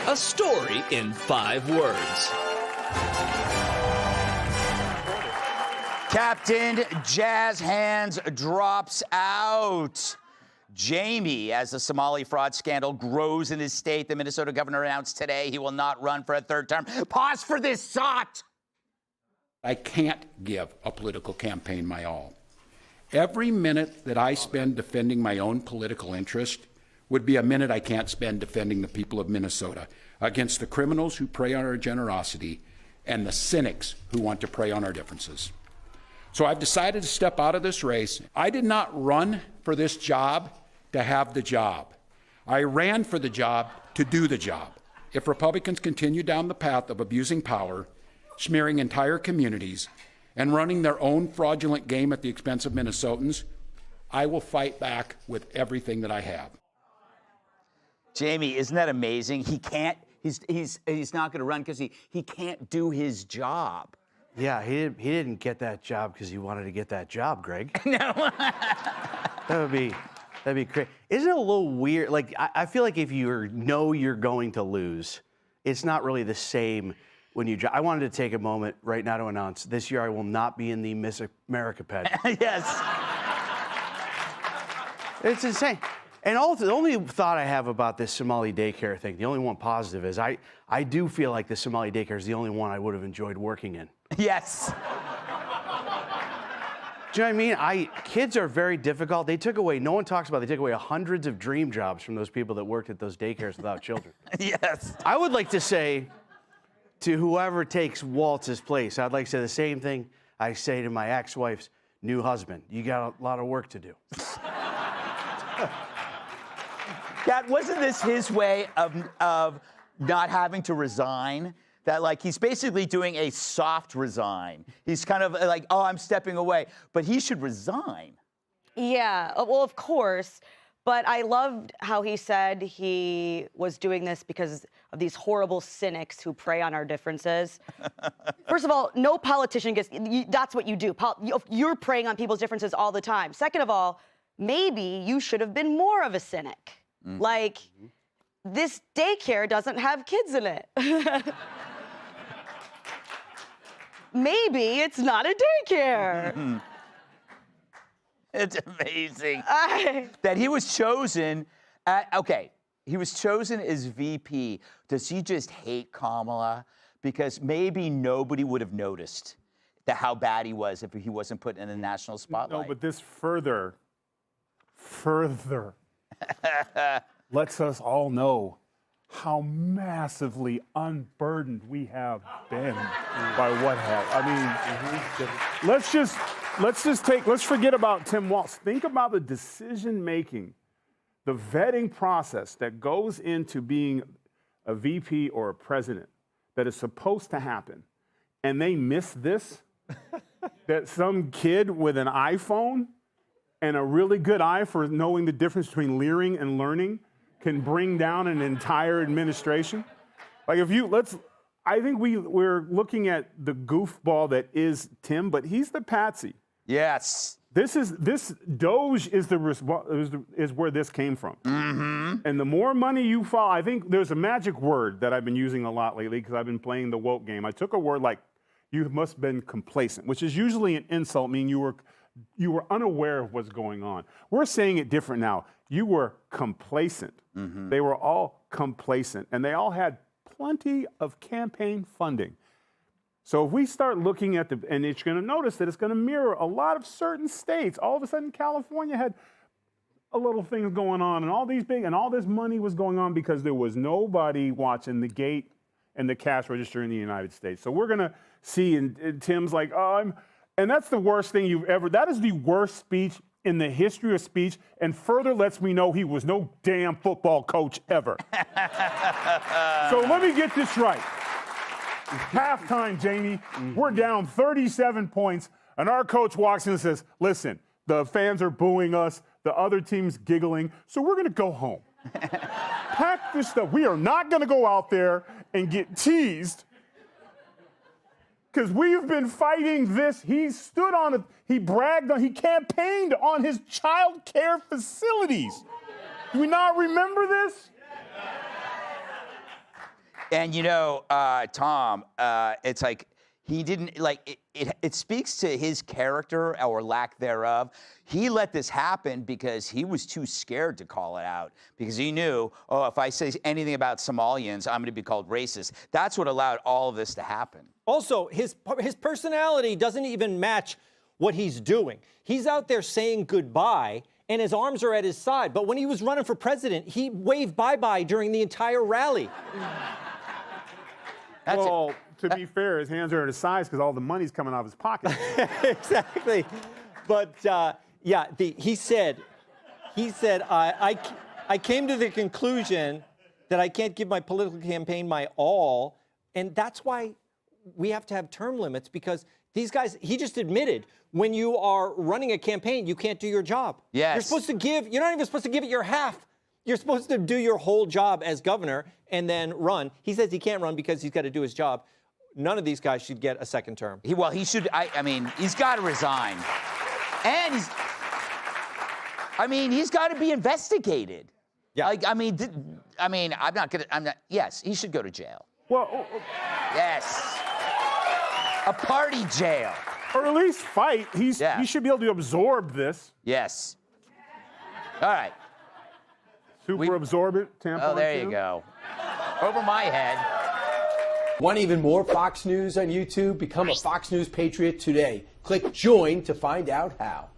A story in 5 words. Captain Jazz Hands drops out. Jamie, as the Somali fraud scandal grows in his state, the Minnesota governor announced today he will not run for a 3rd term. Pause for this sot. I can't give a political campaign my all. Every minute that I spend defending my own political interest would be a minute I can't spend defending the people of Minnesota against the criminals who prey on our generosity and the cynics who want to prey on our differences. So I've decided to step out of this race. I did not run for this job to have the job. I ran for the job to do the job. If Republicans continue down the path of abusing power, smearing entire communities, and running their own fraudulent game at the expense of Minnesotans, I will fight back with everything that I have. Jamie, isn't that amazing? He can't, he's not going to run because he can't do his job. Yeah, he didn't get that job because he wanted to get that job, Greg. No. That'd be crazy. Isn't it a little weird? Like, I feel like if you know you're going to lose, it's not really the same when you I wanted to take a moment right now to announce this year I will not be in the Miss America pageant. Yes. It's insane. And the only thought I have about this Somali daycare thing, the only one positive is I do feel like the Somali daycare is the only one I would have enjoyed working in. Yes. Do you know what I mean? Kids are very difficult. They took away, no one talks about, they took away hundreds of dream jobs from those people that worked at those daycares without children. Yes. I would like to say to whoever takes Walt's place, I'd like to say the same thing I say to my ex-wife's new husband. You got a lot of work to do. Kat, wasn't this his way of not having to resign? That, like, he's basically doing a soft resign. He's kind of like, oh, I'm stepping away. But he should resign. Yeah, well, of course. But I loved how he said he was doing this because of these horrible cynics who prey on our differences. First of all, no politician gets, that's what you do. You're preying on people's differences all the time. Second of all, maybe you should have been more of a cynic. Like, this daycare doesn't have kids in it. Maybe it's not a daycare. It's amazing that he was chosen. He was chosen as VP. Does he just hate Kamala? Because maybe nobody would have noticed how bad he was if he wasn't put in the national spotlight. No, but this further lets us all know how massively unburdened we have been by what happened. I mean, let's forget about Tim Walz. Think about the decision making, the vetting process that goes into being a VP or a president that is supposed to happen. And they miss this, that some kid with an iPhone and a really good eye for knowing the difference between leering and learning can bring down an entire administration. Like, I think we're looking at the goofball that is Tim, but he's the patsy. Yes. This DOGE is where this came from. Mm-hmm. And the more money you follow, I think there's a magic word that I've been using a lot lately because I've been playing the woke game. I took a word like, you must have been complacent, which is usually an insult, meaning you were unaware of what's going on. We're saying it different now. You were complacent. Mm-hmm. They were all complacent, and they all had plenty of campaign funding. So if we start looking at and you're going to notice that it's going to mirror a lot of certain states. All of a sudden, California had a little things going on, and all this money was going on because there was nobody watching the gate and the cash register in the United States. So we're going to see, and Tim's like, and that's the worst thing that is the worst speech in the history of speech, and further lets me know he was no damn football coach ever. So let me get this right. Halftime, Jamie, we're down 37 points, and our coach walks in and says, listen, the fans are booing us, the other team's giggling, so we're gonna go home. Pack this stuff. We are not gonna go out there and get teased because we've been fighting this. He stood on it. He bragged on, he campaigned on his child care facilities. Do we not remember this? And Tom, it's like he didn't like it speaks to his character or lack thereof. He let this happen because he was too scared to call it out because he knew, oh, if I say anything about Somalians, I'm going to be called racist. That's what allowed all of this to happen. Also, his personality doesn't even match what he's doing. He's out there saying goodbye, and his arms are at his side. But when he was running for president, he waved bye-bye during the entire rally. Well, to be fair, his hands are at his sides because all the money's coming out of his pocket. Exactly. But he said, I came to the conclusion that I can't give my political campaign my all, and that's why we have to have term limits, because these guys, he just admitted, when you are running a campaign, you can't do your job. Yes. You're not even supposed to give it your half. You're supposed to do your whole job as governor and then run. He says he can't run because he's got to do his job. None of these guys should get a second term. He should. I mean, he's got to resign, and he's got to be investigated. Yeah. I'm not. Yes, he should go to jail. Well, Yes. A party jail. or at least fight. He should be able to absorb this. Yes. All right. Super absorbent tampon. Oh, there you go. Over my head. Want even more Fox News on YouTube? Become a Fox News Patriot today. Click join to find out how.